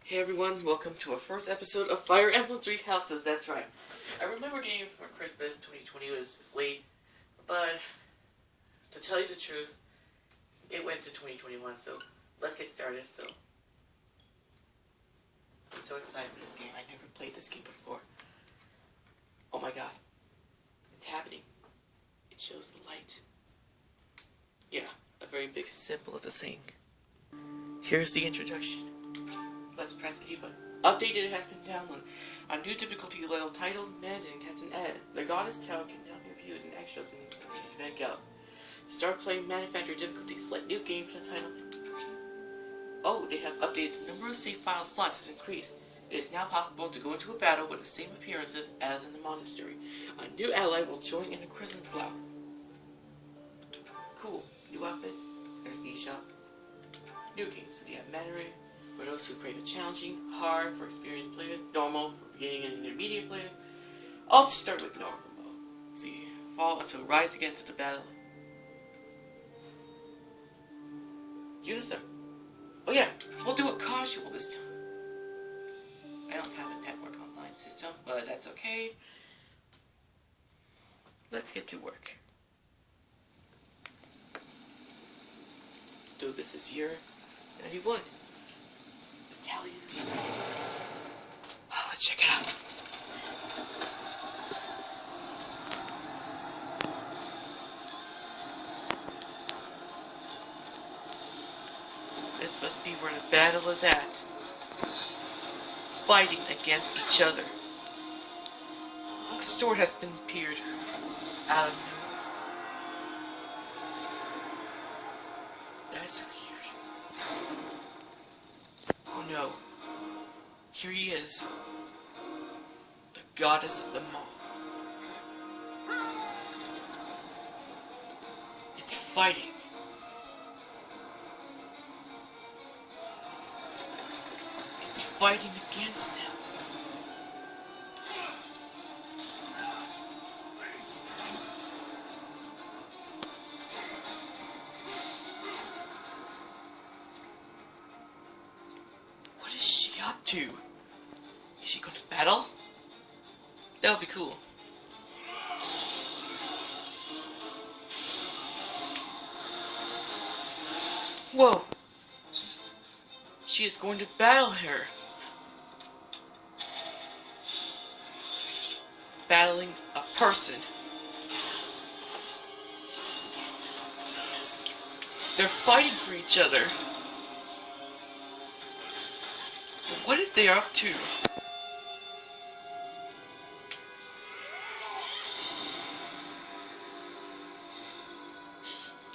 Hey everyone, welcome to our first episode of Fire Emblem 3 Houses. That's right. I remember getting it for Christmas. 2020 was late, but to tell you the truth, it went to 2021, so let's get started. I'm so excited for this game. I never played this game before. Oh my god. It's happening. It shows the light. Yeah, a very big symbol of the thing. Here's the introduction. Let's press A button. Updated has been downloaded. A new difficulty level titled Managing has been added. The Goddess Tower can now be viewed in extras in the event gallery. Start playing manufacturer difficulty. Select new game for the title. Oh, they have updated the number of save file slots has increased. It is now possible to go into a battle with the same appearances as in the monastery. A new ally will join in the Crimson Flower. Cool. New outfits. There's the eShop. New games. So they have Mandarin for those who crave a challenging, hard for experienced players, normal for beginning and intermediate players. I'll just start with normal mode. See, fall until rise again to the battle. Units are... Oh yeah, we'll do it casual this time. I don't have a network online system, but that's okay. Let's get to work. So this is year 91. Italian. Oh, let's check it out. This must be where the battle is at. Fighting against each other. A sword has been appeared out of nowhere. That's weird. Oh no. Here he is. The goddess of them all. It's fighting. It's fighting against him. What is she up to? Is she going to battle? That would be cool. Whoa! She is going to battle her. Battling a person. They're fighting for each other. What if they are up to?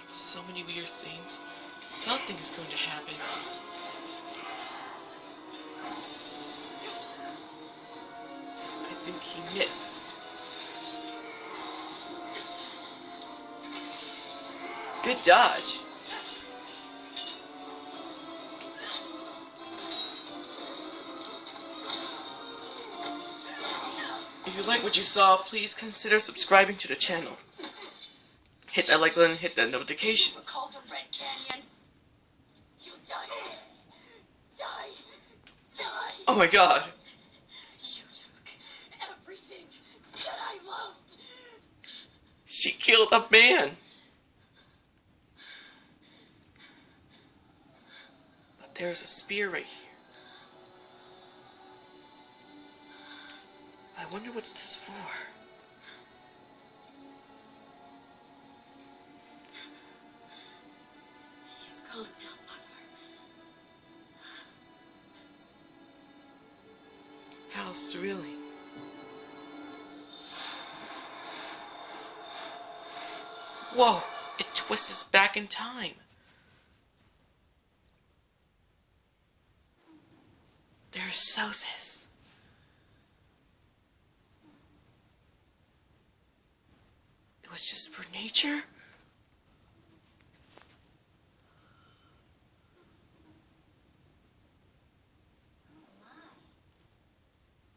So many weird things. Something is going to happen. I think he missed. Good dodge. If you like what you saw, please consider subscribing to the channel. Hit that like button, hit that notification. Called the Red Canyon. You die. Die. Oh my god. You took everything that I loved. She killed a man. But there's a spear right here. I wonder what's this for. He's gone now, Mother. How thrilling. Whoa! It twists us back in time. There's Sosis. It was just for nature?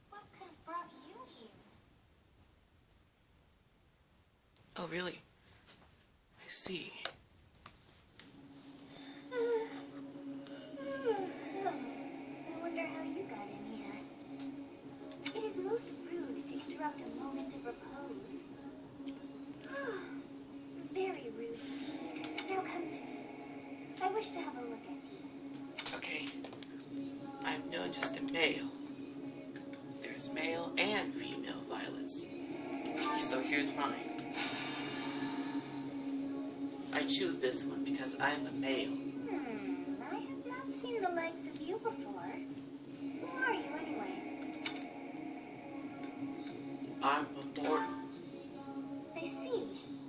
What could have brought you here? Oh, really? I see. I wonder how you just a male. There's male and female violets. So here's mine. I choose this one because I'm a male. I have not seen the likes of you before. Who are you anyway? I'm immortal. I see.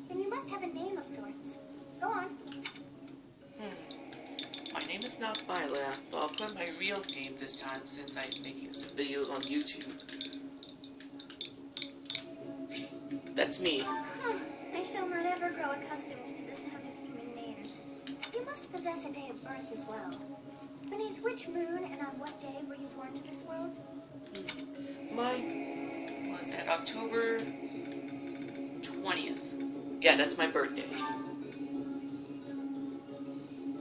Then you must have a name of sorts. Go on. My name is not Myla, but I'll put my real name this time since I'm making some videos on YouTube. That's me. I shall not ever grow accustomed to the sound of human names. You must possess a day of birth as well. Beneath which moon and on what day were you born to this world? Mine was at October 20th. Yeah, that's my birthday.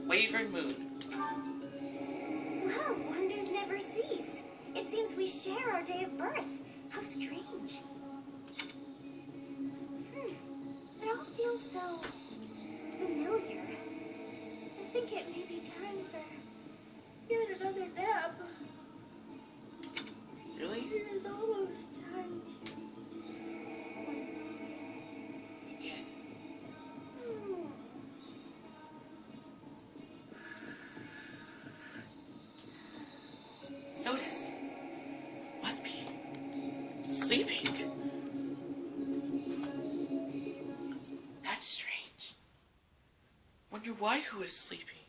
Wavering moon. Wow, wonders never cease. It seems we share our day of birth. How strange. It all feels so familiar. I think it may be time for yet another nap. Really? It is almost time to... Again. Sodas must be sleeping. That's strange. Wonder why who is sleeping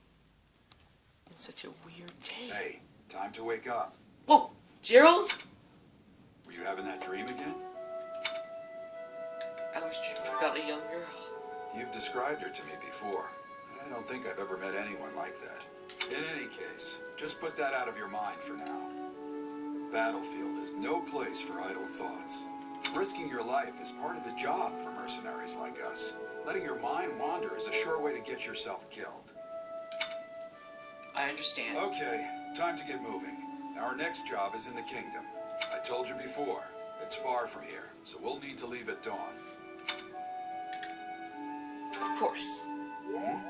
on such a weird day. Hey, time to wake up. Whoa, Gerald? Were you having that dream again? I was dreaming about a young girl. You've described her to me before. I don't think I've ever met anyone like that. In any case, just put that out of your mind for now. Battlefield is no place for idle thoughts. Risking your life is part of the job for mercenaries like us. Letting your mind wander is a sure way to get yourself killed. I understand. Okay, time to get moving. Our next job is in the kingdom. I told you before, it's far from here, so we'll need to leave at dawn. Of course. Oh,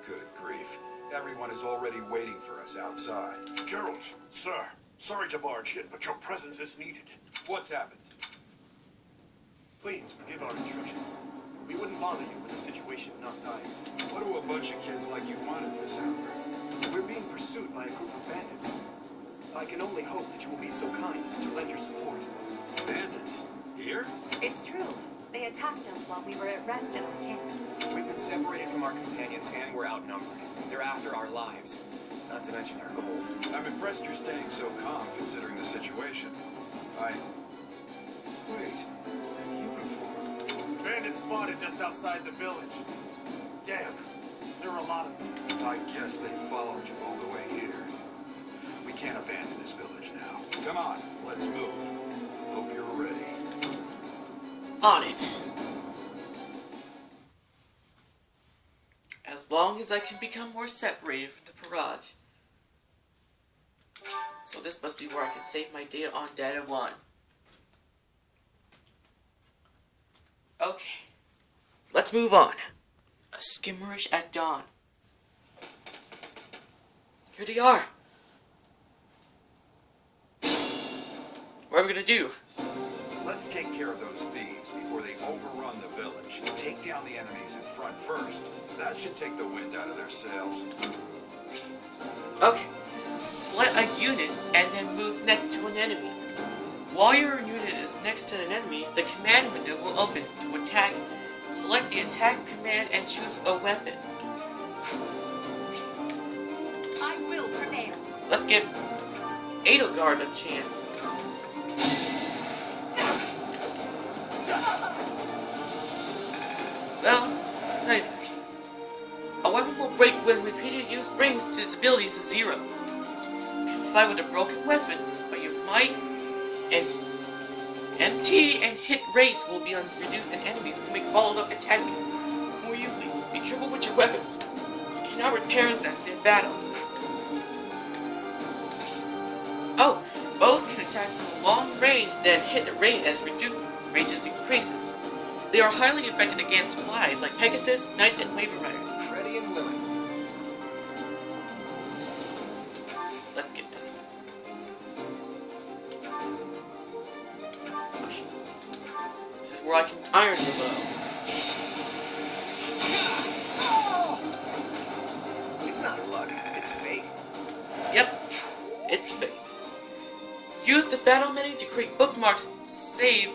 good grief. Everyone is already waiting for us outside. Gerald, sir, sorry to barge in, but your presence is needed. What's happened? Please forgive our intrusion. We wouldn't bother you with a situation not dire. What do a bunch of kids like you want at this hour? We're being pursued by a group of bandits. I can only hope that you will be so kind as to lend your support. Bandits? Here? It's true. They attacked us while we were at rest in our camp. We've been separated from our companions and we're outnumbered. They're after our lives, not to mention our gold. I'm impressed you're staying so calm considering the situation. Wait, that uniform. Bandits spotted just outside the village. Damn, there are a lot of them. I guess they followed you all the way here. We can't abandon this village now. Come on, let's move. Hope you're ready. On it. As long as I can become more separated from the barrage. So this must be where I can save my data on Data 1. Okay. Let's move on. A skimmerish at dawn. Here they are. What are we gonna do? Let's take care of those thieves before they overrun the village. Take down the enemies in front first. That should take the wind out of their sails. Okay. Select a unit and then move next to an enemy. While your unit is next to an enemy, the command window will open to attack. Select the attack command and choose a weapon. I will prevail. Let's give Edelgard a chance. Well, right. A weapon will break when repeated use brings its abilities to 0. You can fight with a broken weapon, but your might and MT and hit race will be reduced, and enemies will make followed-up attack more easily. Be careful with your weapons. You cannot repair them in battle. Oh, both can attack from long range, then hit rate as ranges increases. They are highly effective against flies like Pegasus, Knights, and Waver Riders. Ready and willing. Let's get this before I can iron the bow. It's not luck, it's fate. Yep, it's fate. Use the battle menu to create bookmarks, save,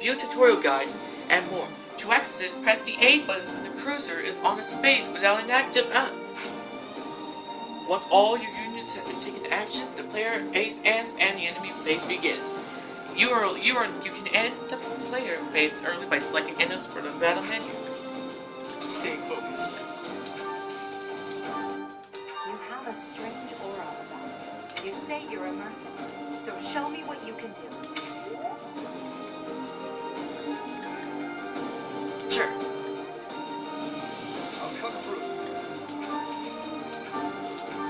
view tutorial guides, and more. To access it, press the A button when the cursor is on a space without an active Once all your units have been taken to action, the player base ends and the enemy phase begins. You can end the player phase early by selecting Endos for the battle menu. Stay focused. You have a strange aura about you. You say you're a mercenary, so show me what you can do. Sure. I'll cut through.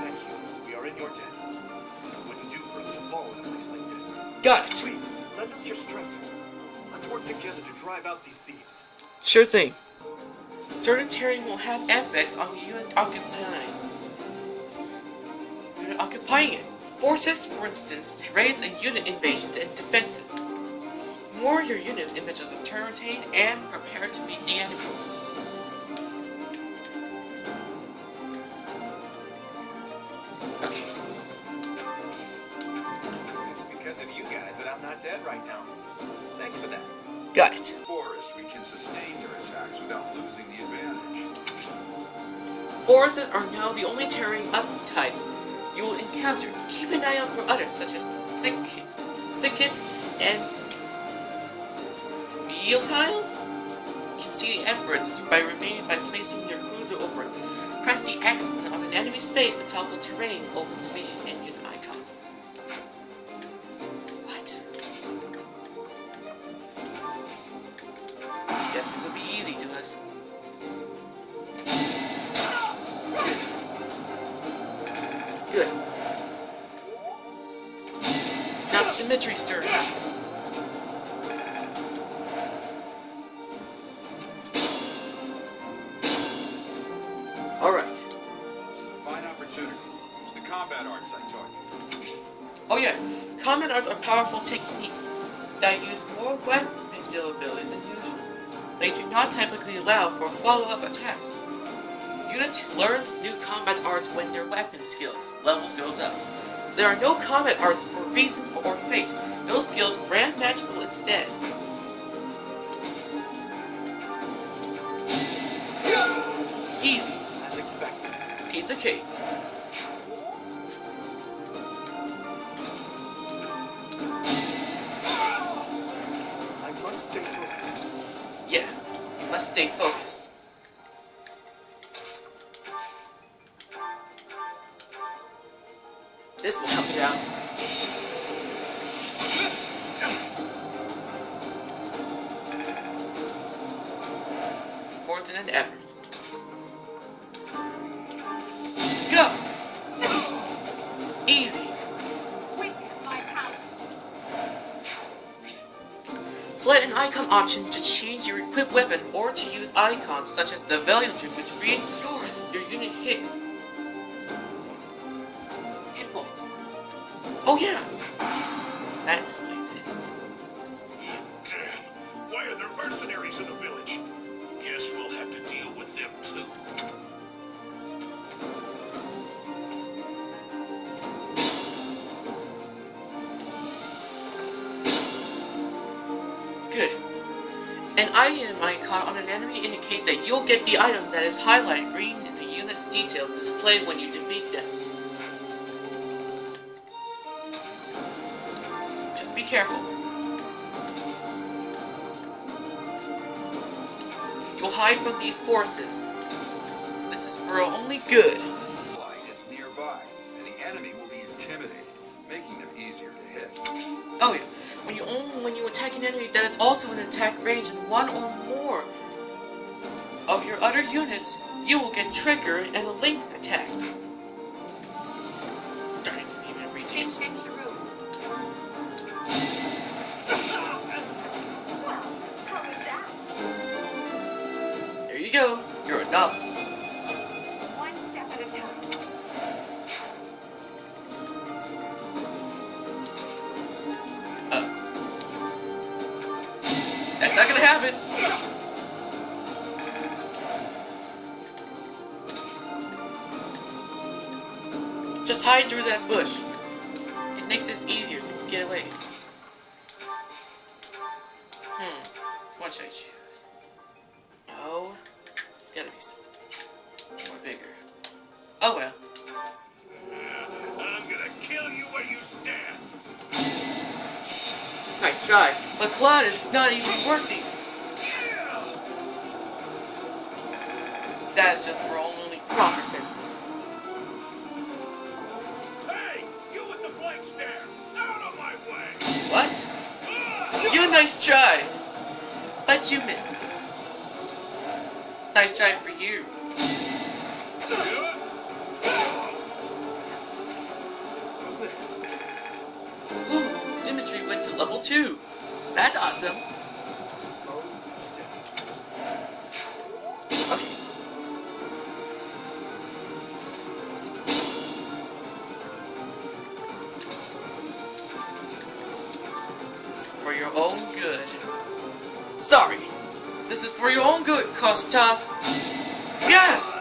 Thank you. We are in your debt. It wouldn't do for us to fall in a place like this. Got it. Please, lend us your strength. Let's work together to drive out these thieves. Sure thing. Certain terrain will have effects on the unit occupying it. Forces, for instance, raise a unit invasions and defensive. More your unit's images of terrain and prepare to meet the enemy. Okay. It's because of you guys that I'm not dead right now. Thanks for that. Got it. Forest, we can sustain your attacks without losing the advantage. Forests are now the only terrain type you will encounter. Keep an eye out for others such as thickets and meal tiles. You can see the efforts by placing your cruiser over it. Press the X button on an enemy space to toggle terrain over information and unit icons. What? Guess it would be easy to us. Good. Now it's Dimitri's turn. Alright. This is a fine opportunity. Use the combat arts I taught you. Oh yeah, combat arts are powerful techniques that use more weapon abilities than usual. They do not typically allow for follow-up attacks. Unit learns new combat arts when their weapon skills levels goes up. There are no combat arts for reason or fate. Those skills grant magical instead. Easy. As expected. Piece of cake. I must stay focused. Yeah, let's stay focused. This will help you out. More than ever. Go! Easy. Witness my power. Select an icon option to change your equipped weapon or to use icons such as the value tree which reinforces your unit hit points. Oh yeah! That explains it. Damn. Why are there mercenaries in the village? Guess we'll have to deal with them too. Good. An item icon on an enemy indicates that you'll get the item that is highlighted green in the unit's details displayed when you defeat them. Just be careful. You'll hide from these forces. This is for only good. Light is nearby, and the enemy will be intimidated, making them easier to hit. Oh yeah. When you attack an enemy that is also in attack range in one or more of your other units, you will get triggered and a link attack. Darn it, even if we take Take this through. Well, how was that? There you go. You're a novice. One step at a time. That's not gonna happen. Just hide through that bush. It makes it easier to get away. What should I choose? No. It's gotta be something more bigger. Oh well. I'm gonna kill you where you stand. Nice try. But Claude is not even working. That's just for only proper senses. Hey, you with the blank stare! Out of my way! What? You nice try. But you missed it. Nice try for you. Who's next? Ooh, Dimitri went to level 2. That's awesome. Slow and steady. Okay. It's for your own good. Sorry. This is for your own good, Kostas. Yes!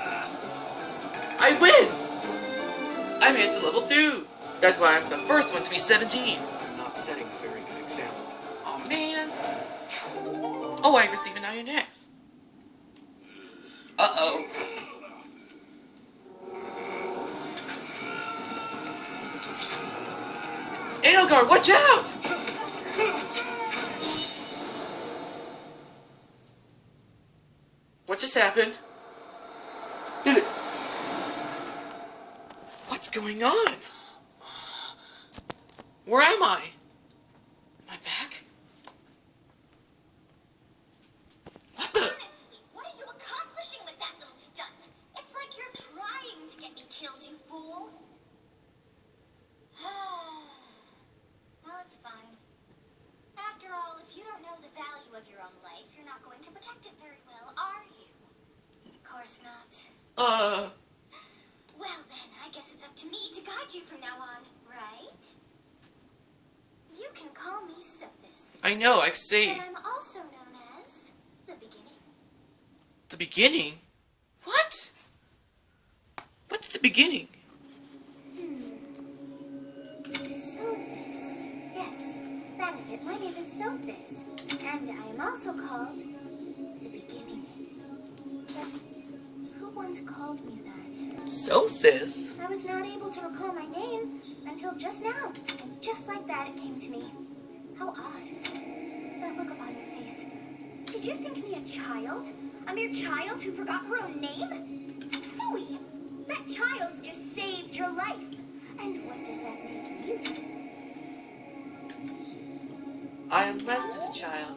I win! I made it to level 2. That's why I'm the first one to be 17. I'm not setting a very good example. Oh man. Oh, I receive an iron axe. Uh-oh. Edelgard, watch out! What just happened? What's going on? Where am I? Am I back? What the? Honestly, what are you accomplishing with that little stunt? It's like you're trying to get me killed, you fool. Well, it's fine. After all, if you don't know the value of your own life, you're not going to protect it very well, are you? Of course not. Well then, I guess it's up to me to guide you from now on, right? You can call me Sothis. I know, I see. But I'm also known as the Beginning. The beginning? What? What's the beginning? Sothis. Yes, that is it. My name is Sothis. And I am also called the Beginning. But who once called me that? Sothis? I was not able to recall my name until just now. And just like that, it came to me. How odd. That look upon your face. Did you think me a child? A mere child who forgot her own name? Phooey! That child's just saved your life. And what does that make you? I am less than a child.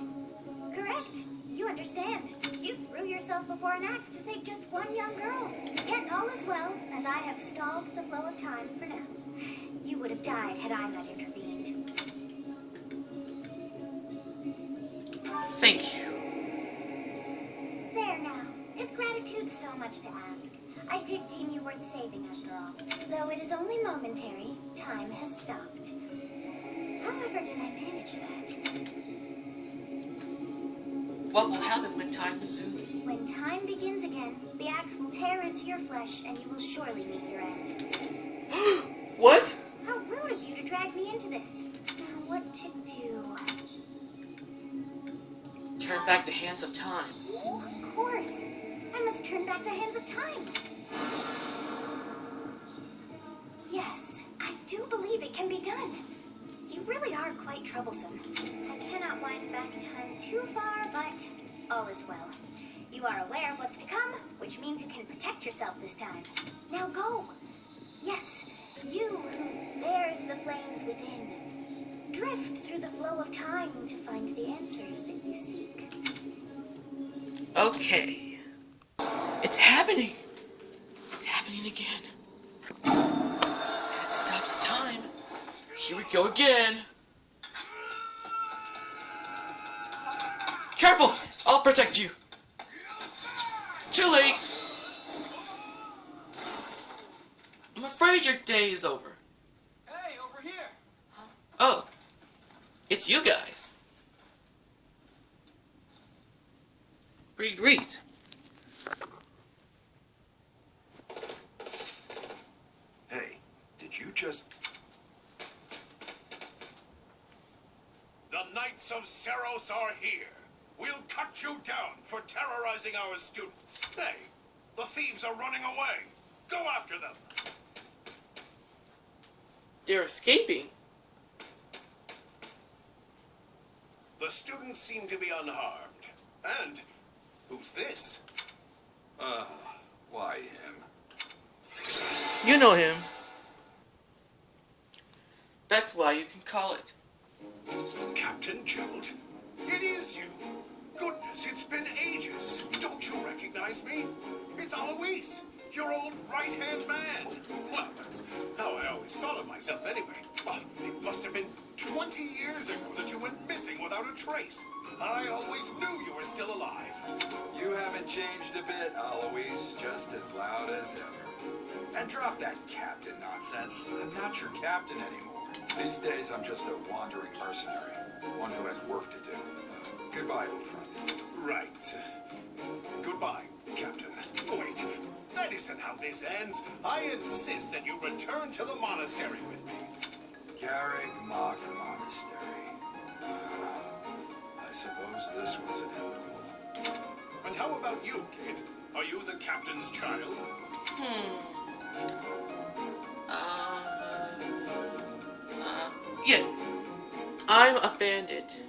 Correct. You understand. You threw yourself before an axe to save just one young girl. Yet all is well, as I have stalled the flow of time for now. You would have died had I not intervened. Thank you. There now. Is gratitude so much to ask? I did deem you worth saving after all. Though it is only momentary, time has stopped. However did I manage that? What will happen when time resumes? When time begins again, the axe will tear into your flesh and you will surely meet your end. What? How rude of you to drag me into this. Now what to do? Turn back the hands of time. Oh, of course. I must turn back the hands of time. Yes, I do believe it can be done. You really are quite troublesome. I cannot wind back time too far, but all is well. You are aware of what's to come, which means you can protect yourself this time. Now go. Yes, you who bears the flames within. Drift through the flow of time to find the answers that you seek. Okay. It's happening. It's happening again. And it stops time. Here we go again. Careful! I'll protect you. Too late. I'm afraid your day is over. Hey, over here! Oh. It's you guys. Read. Hey, did just... The Knights of Seros are here. We'll cut you down for terrorizing our students. Hey, the thieves are running away. Go after them. They're escaping. The students seem to be unharmed. And who's this? Why him? You know him. That's why you can call it. Captain Gerald, it is you. Goodness, it's been ages. Don't you recognize me? It's Alois, your old right-hand man. Well, that's how I always thought of myself anyway. Oh, it must have been 20 years ago that you went missing without a trace. I always knew you were still alive. You haven't changed a bit, Alois. Just as loud as ever. And drop that captain nonsense. I'm not your captain anymore. These days, I'm just a wandering mercenary. One who has work to do. Goodbye, old friend. Right. Goodbye, Captain. Wait, that isn't how this ends. I insist that you return to the monastery with me. Garreg Mach Monastery. I suppose this was inevitable. And how about you, kid? Are you the captain's child? Yeah. I'm a bandit.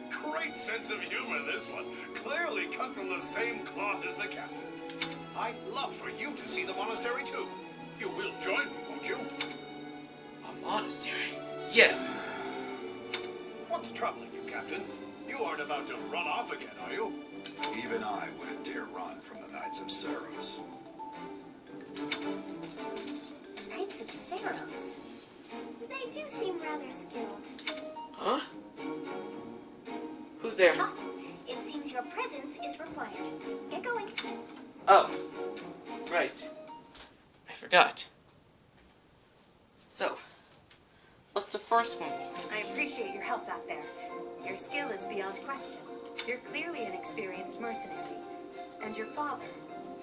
Great sense of humor, this one. Clearly cut from the same cloth as the captain. I'd love for you to see the monastery, too. You will join me, won't you? A monastery? Yes. What's troubling you, Captain? You aren't about to run off again, are you? Even I wouldn't dare run from the Knights of Seros. Knights of Seros. They do seem rather skilled. Huh? Who's there? Ah, it seems your presence is required. Get going. Oh. Right. I forgot. So, what's the first one? I appreciate your help back there. Your skill is beyond question. You're clearly an experienced mercenary. And your father,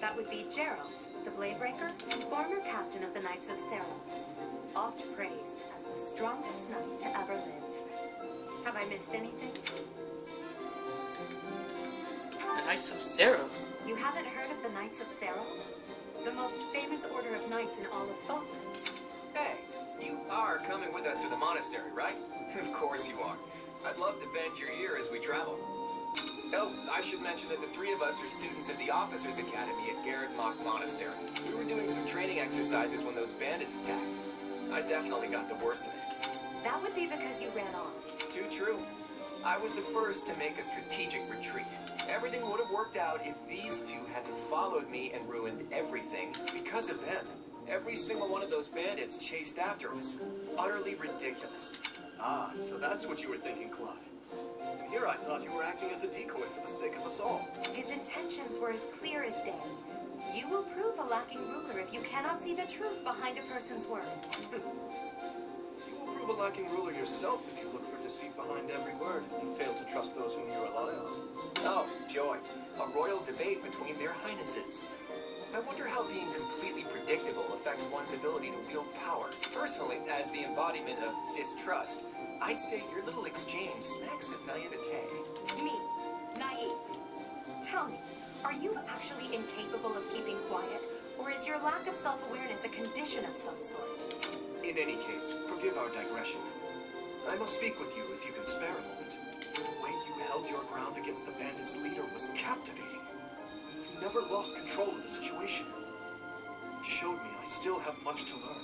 that would be Gerald, the Bladebreaker, former captain of the Knights of Seros, oft praised as the strongest knight to ever live. Have I missed anything? The Knights of Seros. You haven't heard of the Knights of Seros? The most famous order of knights in all of Falkland. Hey, you are coming with us to the monastery, right? Of course you are. I'd love to bend your ear as we travel. Oh, I should mention that the three of us are students at the Officers' Academy at Garreg Mach Monastery. We were doing some training exercises when those bandits attacked. I definitely got the worst of it. That would be because you ran off. Too true. I was the first to make a strategic retreat. Everything would have worked out if these two hadn't followed me and ruined everything because of them. Every single one of those bandits chased after us. Utterly ridiculous. Ah, so that's what you were thinking, Claude. And here I thought you were acting as a decoy for the sake of us all. His intentions were as clear as day. You will prove a lacking ruler if you cannot see the truth behind a person's words. You will prove a lacking ruler yourself if you look for deceit behind every word and fail to trust those whom you rely on. Oh, joy. A royal debate between their highnesses. I wonder how being completely predictable affects one's ability to wield power. Personally, as the embodiment of distrust, I'd say your little exchange smacks of naivete. Me, naive. Tell me, are you actually incapable of keeping quiet, or is your lack of self-awareness a condition of some sort? In any case, forgive our digression. I must speak with you if you can spare a moment. The way you held your ground against the bandits' leader was captivating. You never lost control of the situation. You showed me I still have much to learn.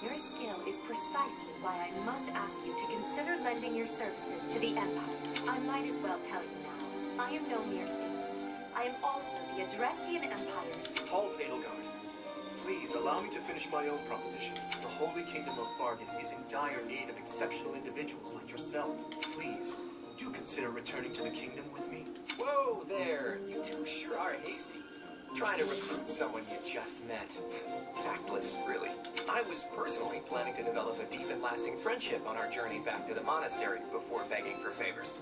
Your skill is precisely why I must ask you to consider lending your services to the Empire. I might as well tell you now. I am no mere student. I am also the Adrestian Empire's... Halt, Edelgard. Please allow me to finish my own proposition. The Holy Kingdom of Fargus is in dire need of exceptional individuals like yourself. Please, do consider returning to the kingdom with me. Whoa there, you two sure are hasty. Trying to recruit someone you just met. Tactless, really. I was personally planning to develop a deep and lasting friendship on our journey back to the monastery before begging for favors.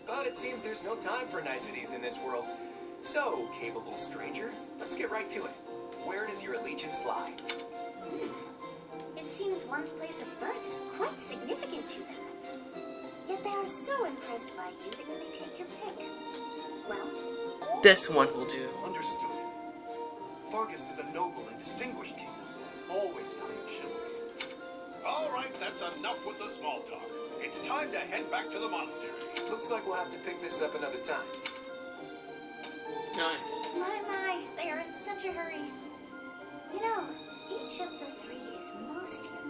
But it seems there's no time for niceties in this world. So, capable stranger, let's get right to it. Where does your allegiance lie? disguised by you, then you may take your pick. Well, This one will do. Understood. Fargus is a noble and distinguished kingdom that has always valued chivalry. All right, that's enough with the small talk. It's time to head back to the monastery. Looks like we'll have to pick this up another time. Nice. my, they are in such a hurry. You know, each of the three is most unique.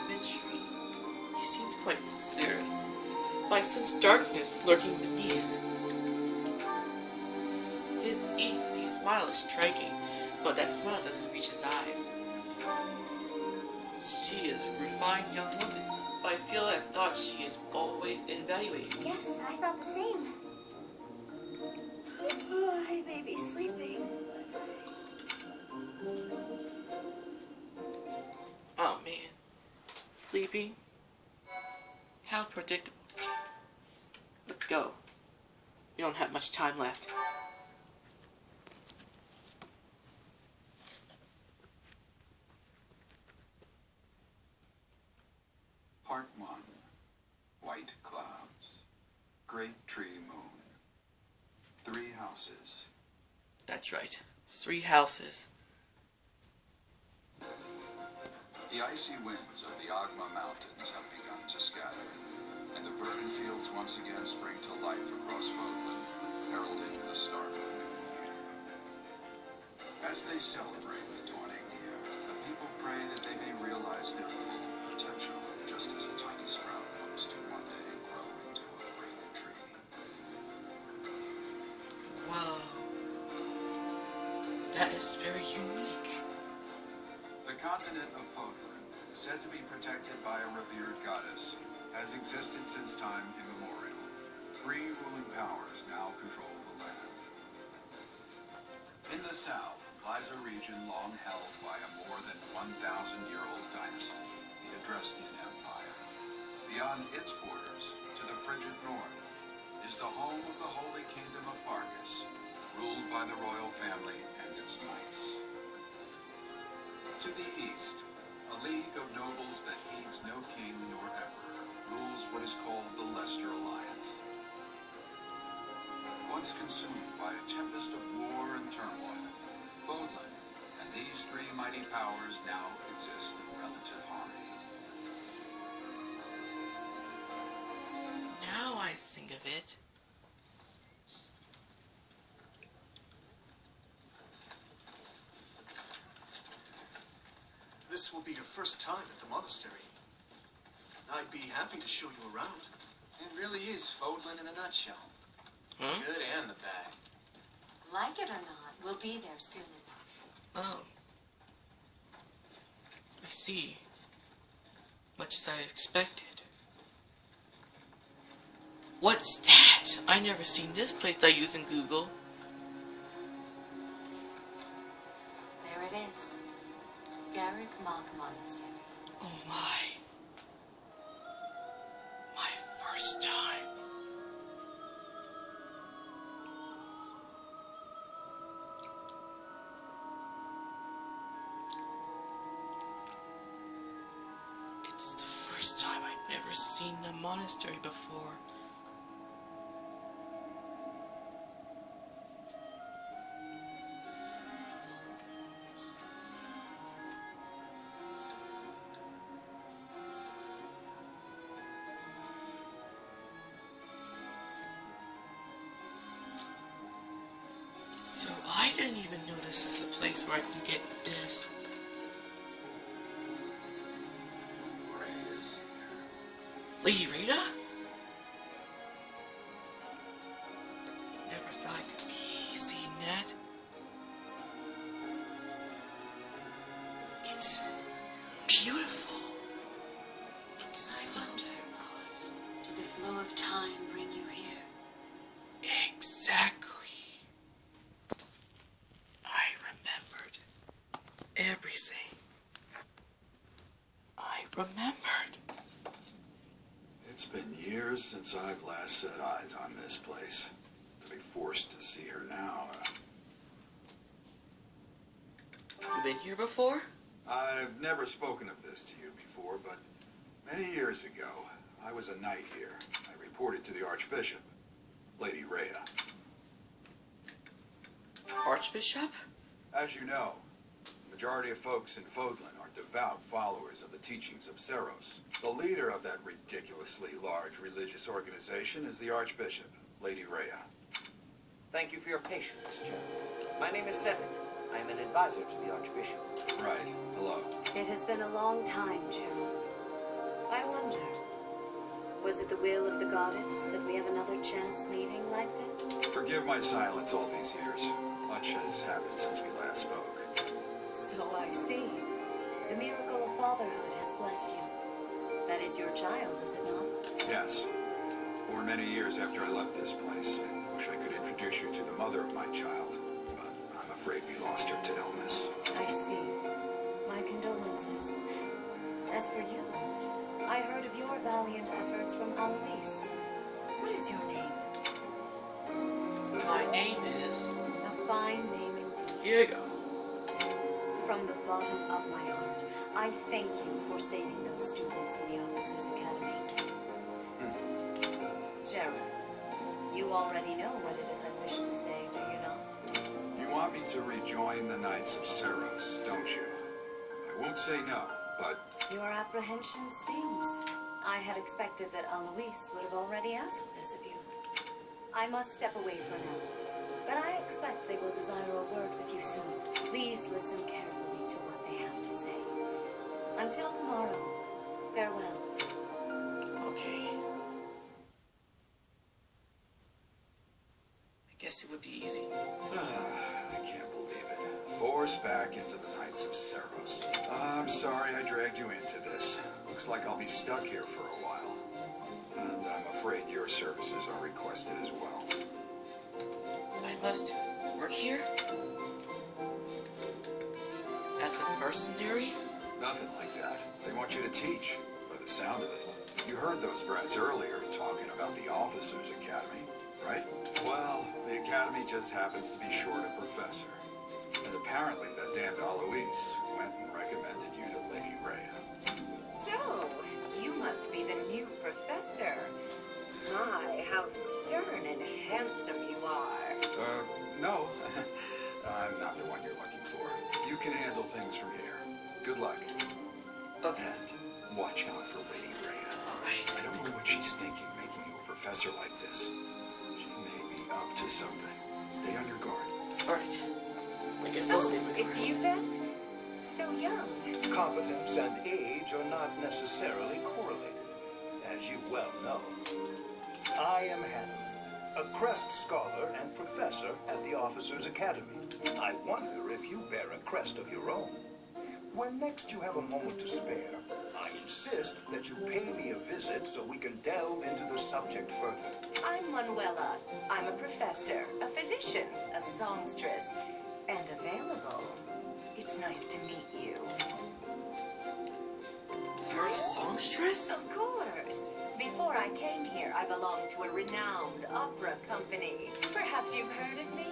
Dimitri, he seemed quite sincere, but I sense darkness lurking beneath. His easy smile is striking, but that smile doesn't reach his eyes. She is a refined young woman, but I feel as thought she is always evaluating. Yes, I thought the same. I may be sleeping. Oh man. Sleeping? How predictable. Let's go. We don't have much time left. Part 1. White clouds. Great tree moon. 3 houses. That's right. 3 houses. The icy winds of the Agma Mountains have begun to scatter, and the verdant fields once again spring to life across Fogland, heralding the start of a new year. As they celebrate the dawning year, the people pray that they may realize their full potential, just as a tiny sprout hopes to one day grow into a great tree. Wow. That is very unique. The continent of Fogland, said to be protected by a revered goddess, has existed since time immemorial. 3 ruling powers now control the land. In the south lies a region long held by a more than 1,000-year-old dynasty, the Adrestian Empire. Beyond its borders, to the frigid north, is the home of the Holy Kingdom of Fargus, ruled by the royal family and its knights. To the east, a league of nobles that heeds no king nor emperor rules what is called the Leicester Alliance. Once consumed by a tempest of war and turmoil, Fogland and these 3 mighty powers now exist in relative harmony. Now I think of it. This will be your first time at the monastery. I'd be happy to show you around. It really is Fogland in a nutshell. Hmm? Good and the bad. Like it or not, we'll be there soon enough. Oh. I see. Much as I expected. What's that? I never seen this place I use in Google. There it is. Garreg Mach Monasterry. Oh my. My first time. It's the first time I've never seen a monastery before. So I didn't even know this is a place where I can get this. Ray is here. Lady Rita? Never thought I could be seeing that. It's beautiful. It's so Did the flow of time bring you here? exactly. I remembered everything. I remembered. It's been years since I've last set eyes on this place. To be forced to see her now. You been here before? I've never spoken of this to you before, but many years ago, I was a knight here. I reported to the Archbishop, Lady Rhea. Archbishop? As you know, the majority of folks in Fodlan are devout followers of the teachings of Seros. The leader of that ridiculously large religious organization is the Archbishop, Lady Rhea. Thank you for your patience, Gerald. My name is Cedric. I am an advisor to the Archbishop. Right. Hello. It has been a long time, Gerald. I wonder, was it the will of the goddess that we have another chance meeting like this? Forgive my silence all these years. Much has happened since we last spoke. So I see. The miracle of fatherhood has blessed you. That is your child, is it not? Yes. Born many years after I left this place. I wish I could introduce you to the mother of my child, but I'm afraid we lost her to illness. I see. My condolences. As for you, I heard of your valiant efforts from Alois. What is your name? My name is... A fine name indeed. Here you go. From the bottom of my heart, I thank you for saving those students in the Officers' Academy. Gerald, you already know what it is I wish to say, do you not? You want me to rejoin the Knights of Seros, don't you? I won't say no, but... Your apprehension stings. I had expected that Alois would have already asked this of you. I must step away for now, but I expect they will desire a word with you soon. Please listen carefully to what they have to say. Until tomorrow, farewell. Okay. I guess it would be easy. I can't believe it. Forced back into the Knights of Seros. I'm sorry I dragged you into this. Looks like I'll be stuck here for a while. And I'm afraid your services are requested as well. I must work here? As a mercenary? Nothing like that. They want you to teach, by the sound of it. You heard those brats earlier talking about the Officers' Academy, right? Well, the Academy just happens to be short a professor. And apparently that damned Alois went and recommended you to Lady Rhea. So, you must be the new professor. My, how stern and handsome you are. No. I'm not the one you're looking for. You can handle things from here. Good luck. Okay. And watch out for Lady Rhea. Alright. I don't know what she's thinking making you a professor like this. She may be up to something. Stay on your guard. Alright. I guess I'll stay with her. It's you then? So young. Competence and age are not necessarily correlated, as you well know. I am Hannah, a crest scholar and professor at the Officers' Academy. I wonder if you bear a crest of your own. When next you have a moment to spare, I insist that you pay me a visit so we can delve into the subject further. I'm Manuela. I'm a professor, a physician, a songstress, and available. It's nice to meet you. You're a songstress? Of course. Before I came here, I belonged to a renowned opera company. Perhaps you've heard of me?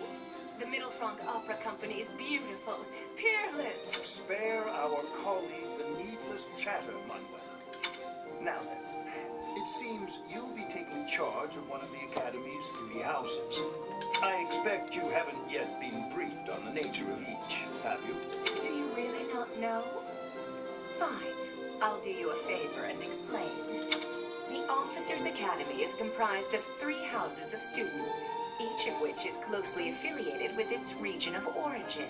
The Middle Franc Opera Company is beautiful, peerless. Spare our colleague the needless chatter, Manuela. Now then, it seems you'll be taking charge of one of the Academy's 3 houses. I expect you haven't yet been briefed on the nature of each, have you? Do you really not know? Fine. I'll do you a favor and explain. The Officers' Academy is comprised of 3 houses of students, each of which is closely affiliated with its region of origin.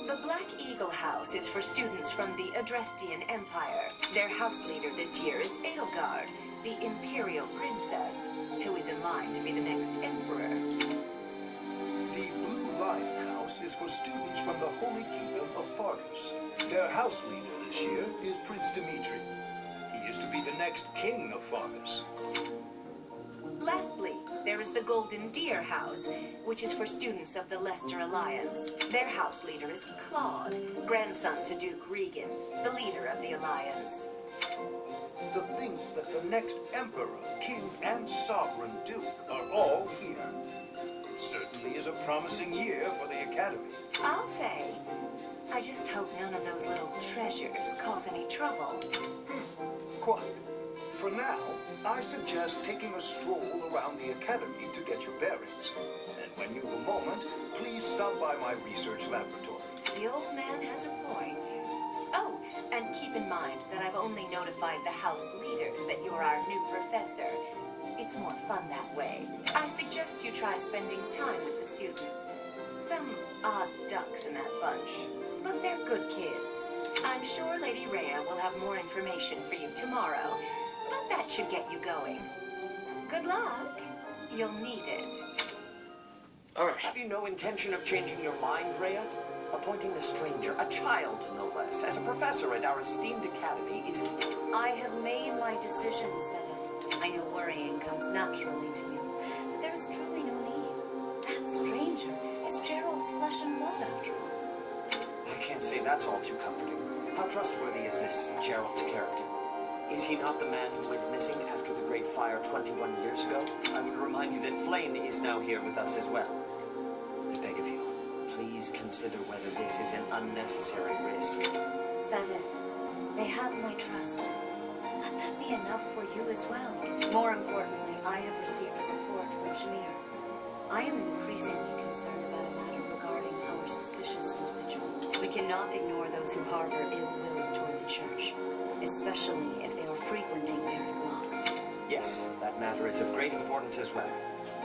The Black Eagle House is for students from the Adrestian Empire. Their house leader this year is Edelgard, the Imperial Princess, who is in line to be the next Emperor. The Blue Lion House is for students from the Holy Kingdom of Fargus. Their house leader this year is Prince Dimitri. He is to be the next king of Fargus. Lastly, there is the Golden Deer House, which is for students of the Leicester Alliance. Their house leader is Claude, grandson to Duke Regan, the leader of the Alliance. To think that the next emperor, king, and sovereign duke are all here. It certainly is a promising year for the Academy. I'll say, I just hope none of those little treasures cause any trouble. Quite. For now, I suggest taking a stroll around the academy to get your bearings. And when you've a moment, please stop by my research laboratory. The old man has a point. Oh, and keep in mind that I've only notified the house leaders that you're our new professor. It's more fun that way. I suggest you try spending time with the students. Some odd ducks in that bunch, but they're good kids. I'm sure Lady Rhea will have more information for you tomorrow, but that should get you going. Good luck. You'll need it. Alright. Have you no intention of changing your mind, Rhea? Appointing a stranger, a child no less, as a professor at our esteemed academy is... I have made my decision, Sedith. I know worrying comes naturally to you, but there is truly no need. That stranger is Gerald's flesh and blood, after all. I can't say that's all too comforting. How trustworthy is this Gerald's character? Is he not the man who went missing after the Great Fire 21 years ago? I would remind you that Flame is now here with us as well. I beg of you, please consider whether this is an unnecessary risk. Sedith, they have my trust. Let that be enough for you as well. More importantly, I have received a report from Shamir. I am increasingly concerned about a matter regarding our suspicious individual. We cannot ignore those who harbor ill will toward the church, especially if they are frequenting Garreg Mach. Yes, that matter is of great importance as well.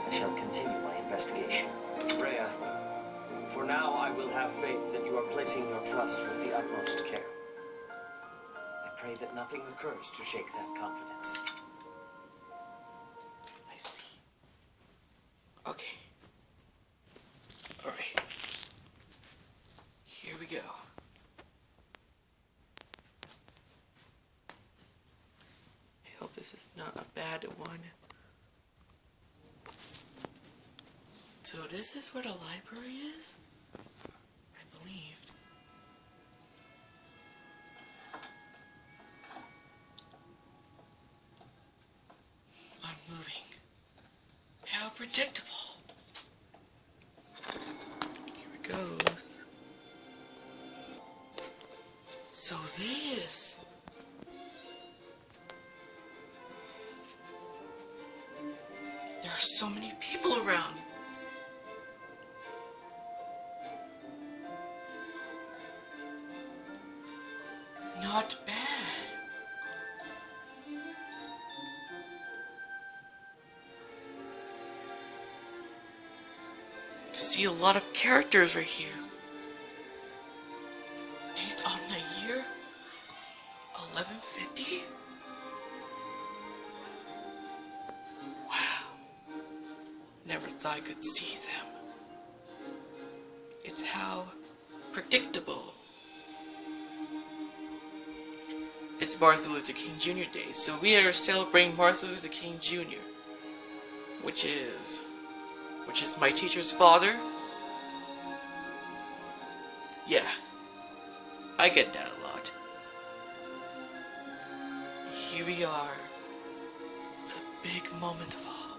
I shall continue my investigation. Rhea, for now I will have faith that you are placing your trust with the utmost care. I pray that nothing occurs to shake that confidence. I see. Okay. Alright. Here we go. I hope this is not a bad one. So this is where the library is? I believed. I'm moving. How predictable. Here it goes. So this. There are so many people around. Not bad. See a lot of characters right here. Based on the year 1150? Wow. Never thought I could see them. It's how predictable. It's Martin Luther King Jr. Day, so we are celebrating Martin Luther King Jr., which is my teacher's father. Yeah, I get that a lot. Here we are. It's a big moment of all.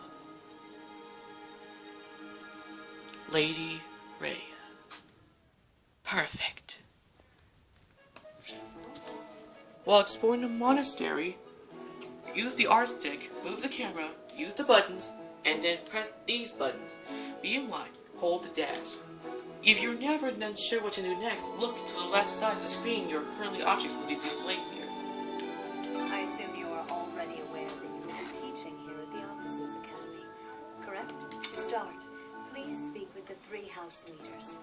Lady Rhea. Perfect. While exploring the monastery, use the art stick, move the camera, use the buttons, and then press these buttons. B and Y, hold the dash. If you're never then sure what to do next, look to the left side of the screen. Your currently objects will be displayed here. I assume you are already aware that you will be teaching here at the Officers Academy, correct? To start, please speak with the 3 house leaders.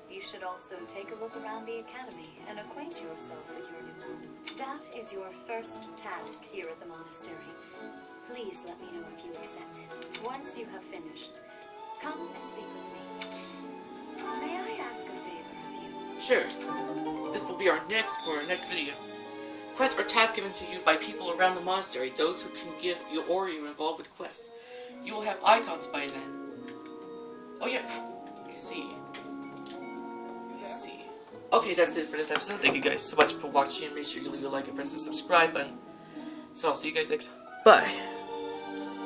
You should also take a look around the academy and acquaint yourself with your new home. That is your first task here at the monastery. Please let me know if you accept it. Once you have finished, come and speak with me. May I ask a favor of you? Sure. This will be our next video. Quests are tasks given to you by people around the monastery, those who can give you or you're involved with quests. You will have icons by then. Oh yeah, I see. Okay, that's it for this episode. Thank you guys so much for watching. Make sure you leave a like and press the subscribe button. So I'll see you guys next time. Bye.